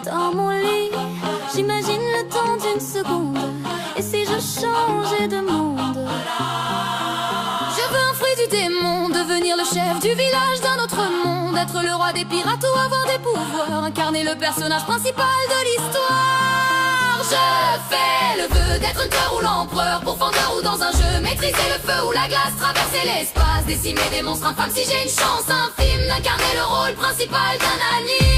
Dans mon lit, j'imagine le temps d'une seconde. Et si je changeais de monde? Je veux un fruit du démon, devenir le chef du village d'un autre monde. Être le roi des pirates ou avoir des pouvoirs, incarner le personnage principal de l'histoire. Je fais le vœu d'être Hunter ou l'empereur, pourfendeur ou dans un jeu, maîtriser le feu ou la glace, traverser l'espace, décimer des monstres infâmes. Si j'ai une chance infime d'incarner le rôle principal d'un anime.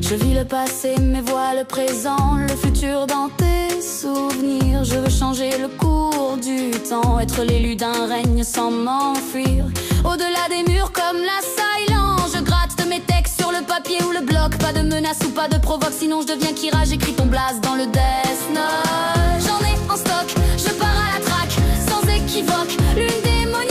Je vis le passé mais vois le présent, le futur dans tes souvenirs. Je veux changer le cours du temps, être l'élu d'un règne sans m'enfuir. Au-delà des murs comme la silence, je gratte de mes textes sur le papier ou le bloc. Pas de menace ou pas de provoque, sinon je deviens Kira. J'écris ton blaze dans le Death Note. J'en ai en stock, je pars à la traque, sans équivoque, lune démoniaque.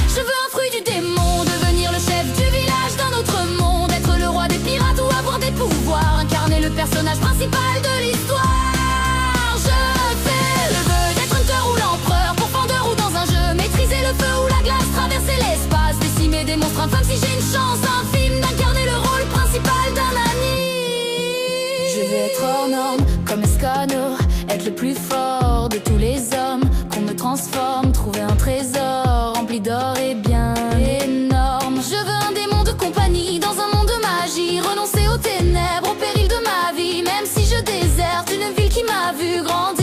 Je veux un fruit du démon, devenir le chef du village d'un autre monde. Être le roi des pirates ou avoir des pouvoirs, incarner le personnage principal de l'histoire. Des monstres infâmes, si j'ai une chance infime d'incarner le rôle principal d'un anime. Je veux être hors norme, comme Escanor, être le plus fort de tous les hommes. Qu'on me transforme, trouver un trésor rempli d'or et bien énorme. Je veux un démon de compagnie dans un monde de magie, renoncer aux ténèbres, au péril de ma vie. Même si je déserte une ville qui m'a vu grandir.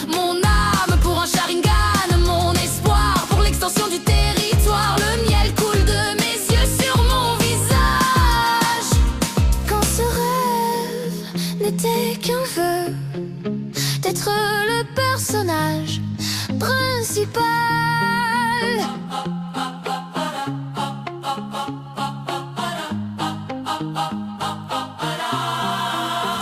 Mon âme pour un Sharingan, mon espoir pour l'extension du territoire. Le miel coule de mes yeux sur mon visage. Quand ce rêve n'était qu'un vœu d'être le personnage principal.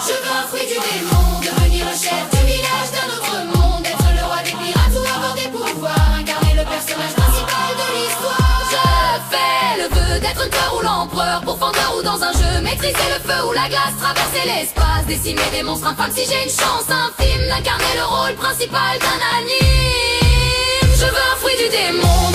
Je veux un fruit du démon, devenir le chef du village d'un autre monde. Être le roi des pirates ou avoir des pouvoirs, incarner le personnage principal de l'histoire. Je fais le vœu d'être Hunter ou l'empereur, pourfendeur ou dans un jeu, maîtriser le feu ou la glace, traverser l'espace, décimer des monstres infâmes. Si j'ai une chance infime d'incarner le rôle principal d'un anime. Je veux un fruit du démon,